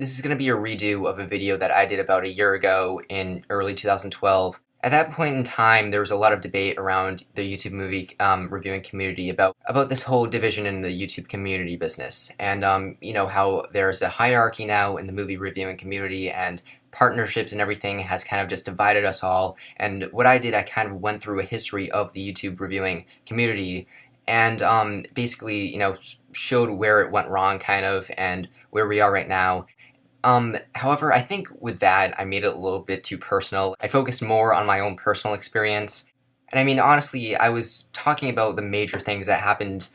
This is going to be a redo of a video that I did about a year ago in early 2012. At that point in time, there was a lot of debate around the YouTube movie reviewing community about this whole division in the YouTube community business, and how there's a hierarchy now in the movie reviewing community, and partnerships and everything has kind of just divided us all. And what I did, I kind of went through a history of the YouTube reviewing community, and basically, showed where it went wrong, kind of, and where we are right now. However, I think with that, I made it a little bit too personal. I focused more on my own personal experience. And I mean, honestly, I was talking about the major things that happened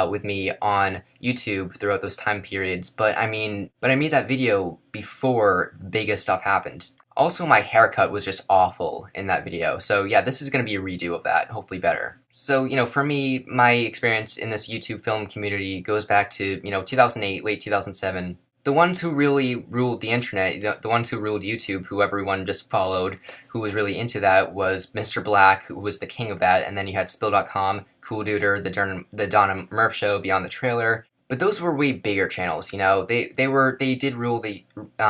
with me on YouTube throughout those time periods, but I made that video before the biggest stuff happened. Also, my haircut was just awful in that video, so yeah, this is going to be a redo of that, hopefully better. So, for me, my experience in this YouTube film community goes back to, 2008, late 2007. The ones who really ruled the internet, the ones who ruled YouTube, who everyone just followed, who was really into that, was Mr. Black, who was the king of that, and then you had Spill.com, Cool Duder, the Donna Murph Show, Beyond the Trailer. But those were way bigger channels, They did rule the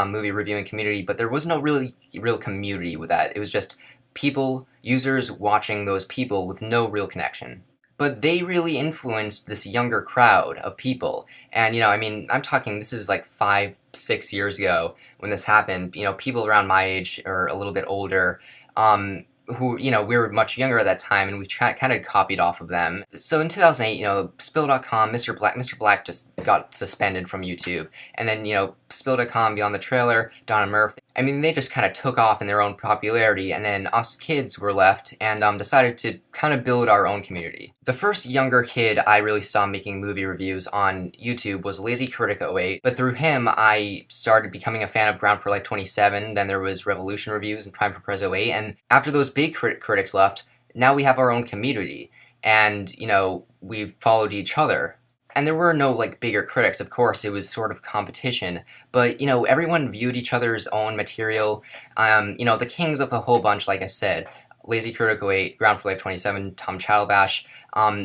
movie reviewing community, but there was no real community with that. It was just people, users watching those people with no real connection. But they really influenced this younger crowd of people. And, I'm talking, this is like 5, 6 years ago when this happened. People around my age or a little bit older, who, we were much younger at that time, and we kind of copied off of them. So in 2008, Spill.com, Mr. Black just got suspended from YouTube. And then, Spill.com, Beyond the Trailer, Donna Murph, they just kind of took off in their own popularity, and then us kids were left and decided to kind of build our own community. The first younger kid I really saw making movie reviews on YouTube was Lazy Critic 08, but through him I started becoming a fan of Ground for Life 27, then there was Revolution Reviews and Prime for Prez 08, and after those big critics left, now we have our own community, and, we've followed each other. And there were no, bigger critics, of course, it was sort of competition, but, everyone viewed each other's own material. The kings of the whole bunch, like I said, Lazy Critic 08, Ground for Life 27, Tom Chalbash,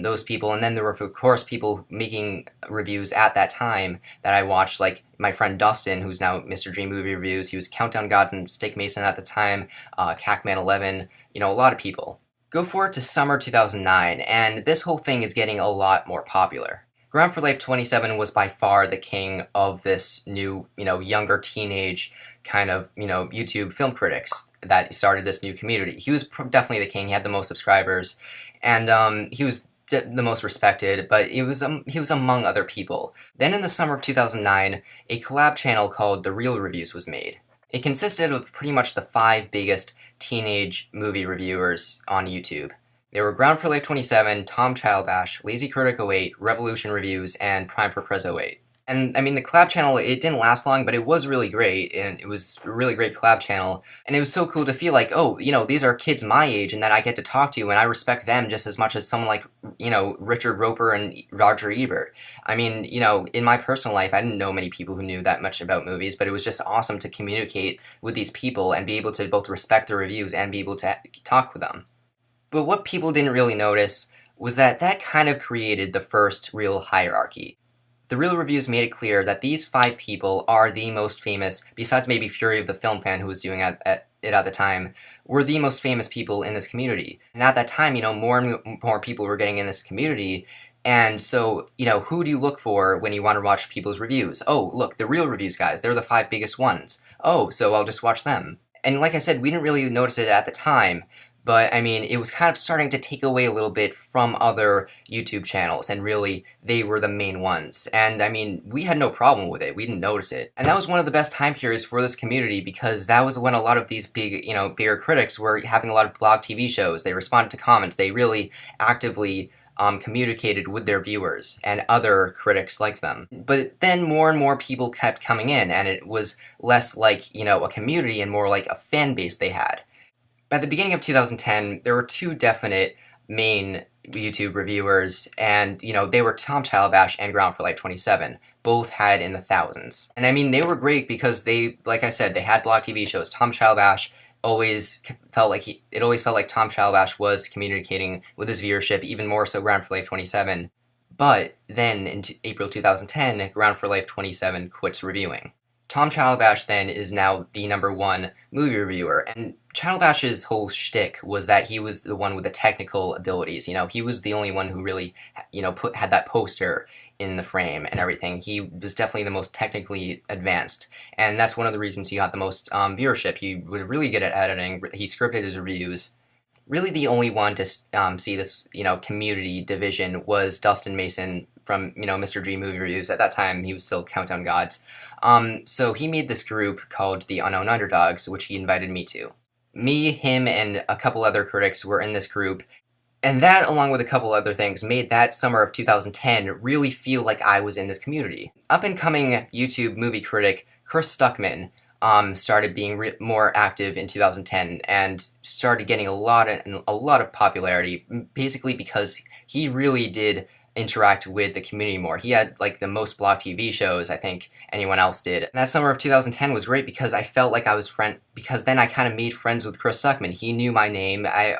those people, and then there were, of course, people making reviews at that time that I watched, like my friend Dustin, who's now Mr. Dream Movie Reviews, he was Countdown Gods and Steak Mason at the time, Cacman11, a lot of people. Go forward to summer 2009, and this whole thing is getting a lot more popular. Ground for Life 27 was by far the king of this new, younger teenage kind of, YouTube film critics that started this new community. He was definitely the king. He had the most subscribers, and he was the most respected, but he was among other people. Then in the summer of 2009, a collab channel called The Real Reviews was made. It consisted of pretty much the 5 biggest teenage movie reviewers on YouTube. They were Ground for Life 27, Tom Chalbash, Lazy Critic 08, Revolution Reviews, and Prime for Prez 08. And, the collab channel, it didn't last long, but it was really great, and it was a really great collab channel. And it was so cool to feel like, oh, these are kids my age, and that I get to talk to, and I respect them just as much as someone like, Richard Roper and Roger Ebert. In my personal life, I didn't know many people who knew that much about movies, but it was just awesome to communicate with these people and be able to both respect their reviews and be able to talk with them. But what people didn't really notice was that kind of created the first real hierarchy. The Real Reviews made it clear that these 5 people are the most famous, besides maybe Fury of the Film Fan, who was doing it at the time, were the most famous people in this community. And at that time, more and more people were getting in this community, and so, who do you look for when you want to watch people's reviews? Oh, look, the Real Reviews guys, they're the 5 biggest ones. Oh, so I'll just watch them. And like I said, we didn't really notice it at the time, but, it was kind of starting to take away a little bit from other YouTube channels, and really, they were the main ones. And, we had no problem with it. We didn't notice it. And that was one of the best time periods for this community, because that was when a lot of these bigger critics were having a lot of blog TV shows. They responded to comments. They really actively communicated with their viewers, and other critics like them. But then more and more people kept coming in, and it was less like, a community and more like a fan base they had. By the beginning of 2010, there were 2 definite main YouTube reviewers, and, they were Tom Chalbash and Ground for Life 27. Both had in the thousands. And, they were great because they, like I said, they had blog TV shows. Tom Chalbash always felt like Tom Chalbash was communicating with his viewership, even more so Ground for Life 27. But then, in April 2010, Ground for Life 27 quits reviewing. Tom Chalbash then is now the #1 movie reviewer, and Chalbash's whole shtick was that he was the one with the technical abilities. He was the only one who really, had that poster in the frame and everything. He was definitely the most technically advanced, and that's one of the reasons he got the most viewership. He was really good at editing. He scripted his reviews. Really, the only one to see this, community division was Dustin Mason from, Mr. G Movie Reviews. At that time, he was still Countdown Gods. So he made this group called the Unknown Underdogs, which he invited me to. Me, him, and a couple other critics were in this group, and that, along with a couple other things, made that summer of 2010 really feel like I was in this community. Up-and-coming YouTube movie critic Chris Stuckman started being more active in 2010 and started getting a lot of popularity, basically because he really did interact with the community more. He had the most Blog TV shows I think anyone else did. And that summer of 2010 was great because I felt like I was because then I kind of made friends with Chris Stuckman. He knew my name. I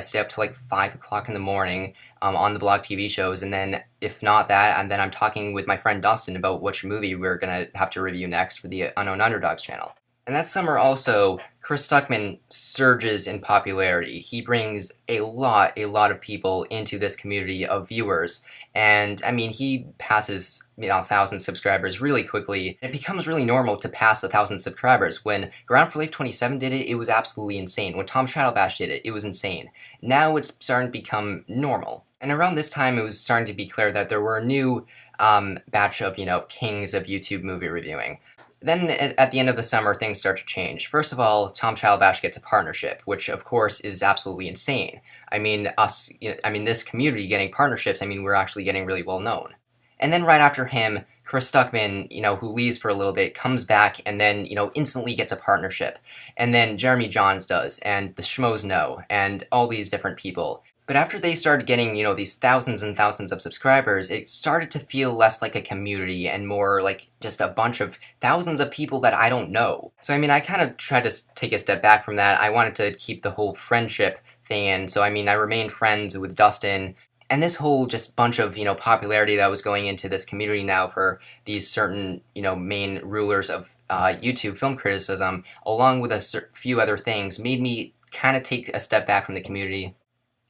stayed up till 5 o'clock in the morning on the Blog TV shows, and then if not that, and then I'm talking with my friend Dustin about which movie we're gonna have to review next for the Unknown Underdogs channel. And that summer also, Chris Stuckman surges in popularity. He brings a lot of people into this community of viewers. And, he passes, 1,000 subscribers really quickly. It becomes really normal to pass 1,000 subscribers. When Ground for Life 27 did it, it was absolutely insane. When Tom Chalbash did it, it was insane. Now it's starting to become normal. And around this time, it was starting to be clear that there were a new batch of, kings of YouTube movie reviewing. Then, at the end of the summer, things start to change. First of all, Tom Chalbash gets a partnership, which, of course, is absolutely insane. This community getting partnerships, we're actually getting really well known. And then right after him, Chris Stuckman, who leaves for a little bit, comes back and then, instantly gets a partnership. And then Jeremy Johns does, and the Schmoes Know, and all these different people. But after they started getting, these thousands and thousands of subscribers, it started to feel less like a community and more like just a bunch of thousands of people that I don't know. So, I kind of tried to take a step back from that. I wanted to keep the whole friendship thing in. So, I remained friends with Dustin. And this whole just bunch of, popularity that was going into this community now for these certain, main rulers of YouTube film criticism, along with a few other things, made me kind of take a step back from the community.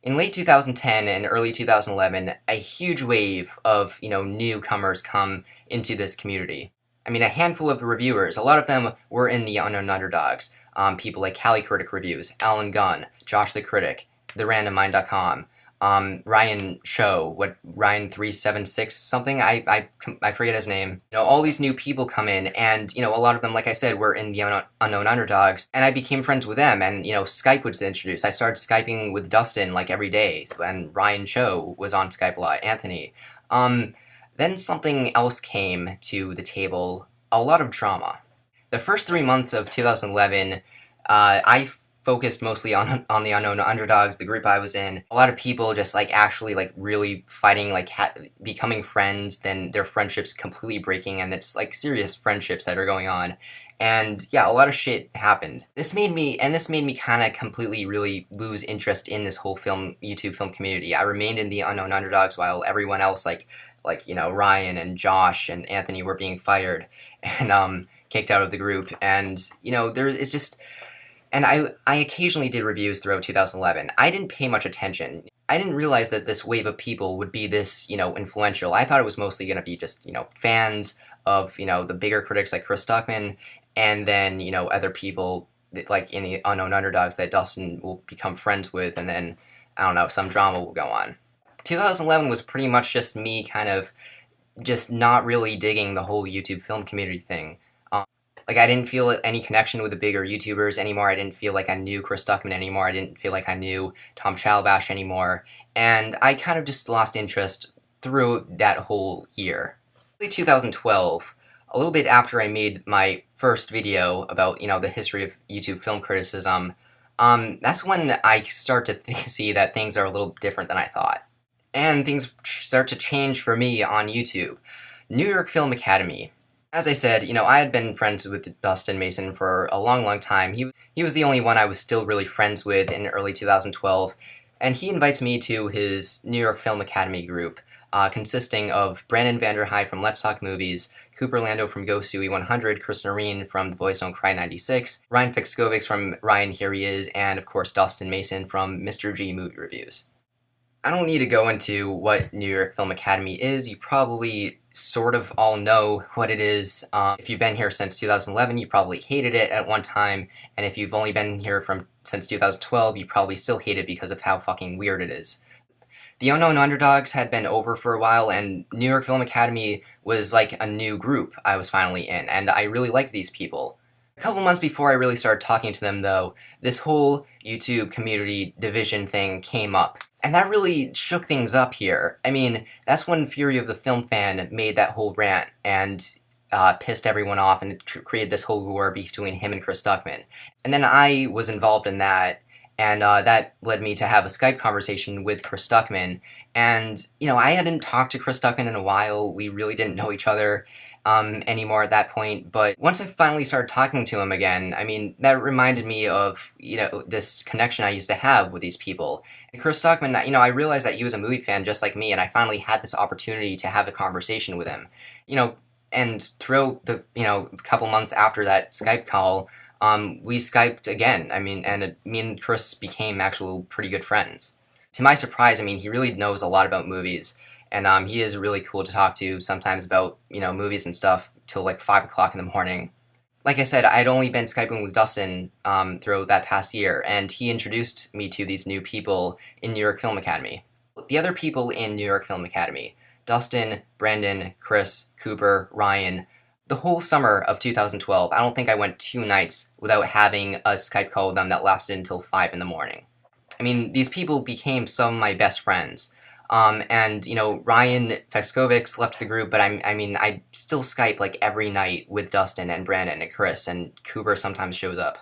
In late 2010 and early 2011, a huge wave of, newcomers come into this community. A handful of reviewers, a lot of them were in the Unknown Underdogs. People like Cali Critic Reviews, Alan Gunn, Josh the Critic, TheRandomMind.com, Ryan Show, Ryan376 something, I forget his name. All these new people come in, and, a lot of them, like I said, were in the Unknown Underdogs, and I became friends with them, and, Skype was introduced. I started Skyping with Dustin, every day, and Ryan Show was on Skype a lot, Anthony. Then something else came to the table, a lot of drama. The first 3 months of 2011, I focused mostly on the Unknown Underdogs, the group I was in. A lot of people just actually really fighting, becoming friends, then their friendships completely breaking, and it's serious friendships that are going on. And yeah, a lot of shit happened. This made me kind of completely really lose interest in this whole YouTube film community. I remained in the Unknown Underdogs while everyone else Ryan and Josh and Anthony were being fired and kicked out of the group. And it's just. And I occasionally did reviews throughout 2011. I didn't pay much attention. I didn't realize that this wave of people would be this, influential. I thought it was mostly going to be just, fans of, the bigger critics like Chris Stuckman, and then, other people in the Unknown Underdogs that Dustin will become friends with, and then, I don't know, some drama will go on. 2011 was pretty much just me kind of just not really digging the whole YouTube film community thing. I didn't feel any connection with the bigger YouTubers anymore. I didn't feel like I knew Chris Stuckman anymore. I didn't feel like I knew Tom Chalbash anymore. And I kind of just lost interest through that whole year. In 2012, a little bit after I made my first video about, the history of YouTube film criticism, that's when I start to see that things are a little different than I thought. And things start to change for me on YouTube. New York Film Academy. As I said, I had been friends with Dustin Mason for a long time. He was the only one I was still really friends with in early 2012, and he invites me to his New York Film Academy group, consisting of Brandon Vanderhyde from Let's Talk Movies, Cooper Lando from Go Suey 100, Chris Noreen from The Boys Don't Cry 96, Ryan Fixkovics from Ryan Here He Is, and of course Dustin Mason from Mr. G Movie Reviews. I don't need to go into what New York Film Academy is. You probably sort of all know what it is. If you've been here since 2011, you probably hated it at one time, and if you've only been here since 2012, you probably still hate it because of how fucking weird it is. The Unknown Underdogs had been over for a while, and New York Film Academy was like a new group I was finally in, and I really liked these people. A couple months before I really started talking to them, though, this whole YouTube community division thing came up. And that really shook things up here. I mean, that's when Fury of the Film Fan made that whole rant and pissed everyone off and created this whole war between him and Chris Stuckman. And then I was involved in that, and that led me to have a Skype conversation with Chris Stuckman. And, you know, I hadn't talked to Chris Stuckman in a while. We really didn't know each other anymore at that point. But once I finally started talking to him again, I mean, that reminded me of, you know, this connection I used to have with these people. And Chris Stuckman, you know, I realized that he was a movie fan just like me, and I finally had this opportunity to have a conversation with him. You know, and throughout the, you know, couple months after that Skype call, we Skyped again. I mean, and me and Chris became actual pretty good friends. To my surprise, I mean, he really knows a lot about movies, and he is really cool to talk to sometimes about, you know, movies and stuff till like 5 o'clock in the morning. Like I said, I'd only been Skyping with Dustin throughout that past year, and he introduced me to these new people in New York Film Academy. The other people in New York Film Academy, Dustin, Brandon, Chris, Cooper, Ryan, the whole summer of 2012, I don't think I went 2 nights without having a Skype call with them that lasted until 5 in the morning. I mean, these people became some of my best friends. And, you know, Ryan Fexkovics left the group, but I still Skype like every night with Dustin and Brandon and Chris, and Cooper sometimes shows up.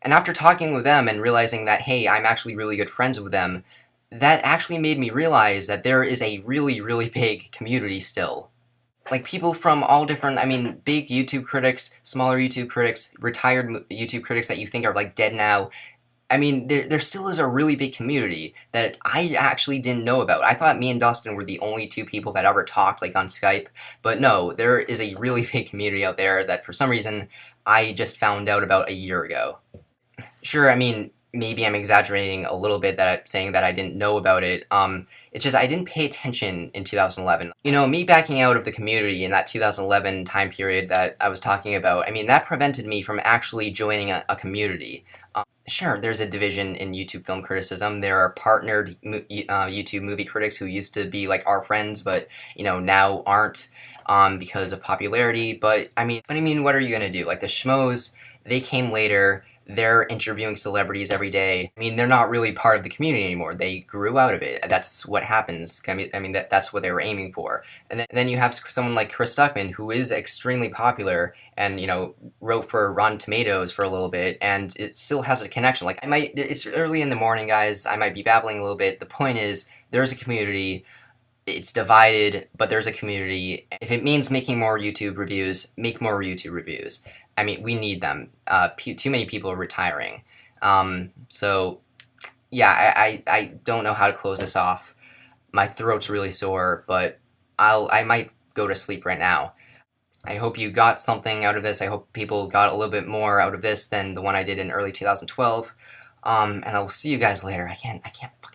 And after talking with them and realizing that, hey, I'm actually really good friends with them, that actually made me realize that there is a really, really big community still. Like, people from all different, I mean, big YouTube critics, smaller YouTube critics, retired YouTube critics that you think are, like, dead now. I mean, there still is a really big community that I actually didn't know about. I thought me and Dustin were the only 2 people that ever talked, like, on Skype. But no, there is a really big community out there that, for some reason, I just found out about a year ago. Sure, I mean, maybe I'm exaggerating a little bit saying that I didn't know about it. It's just I didn't pay attention in 2011. You know, me backing out of the community in that 2011 time period that I was talking about, I mean, that prevented me from actually joining a community. Sure, there's a division in YouTube film criticism. There are partnered YouTube movie critics who used to be like our friends, but, you know, now aren't because of popularity. But I mean, what are you gonna do? Like, the schmoes, they came later. They're interviewing celebrities every day. I mean, they're not really part of the community anymore. They grew out of it. That's what happens. I mean, that's what they were aiming for. And then you have someone like Chris Stuckman, who is extremely popular and, you know, wrote for Rotten Tomatoes for a little bit, and it still has a connection. Like, it's early in the morning, guys. I might be babbling a little bit. The point is, there's a community. It's divided, but there's a community. If it means making more YouTube reviews, make more YouTube reviews. I mean, we need them. Too many people are retiring. So, yeah, I don't know how to close this off. My throat's really sore, but I might go to sleep right now. I hope you got something out of this. I hope people got a little bit more out of this than the one I did in early 2012. And I'll see you guys later. I can't fucking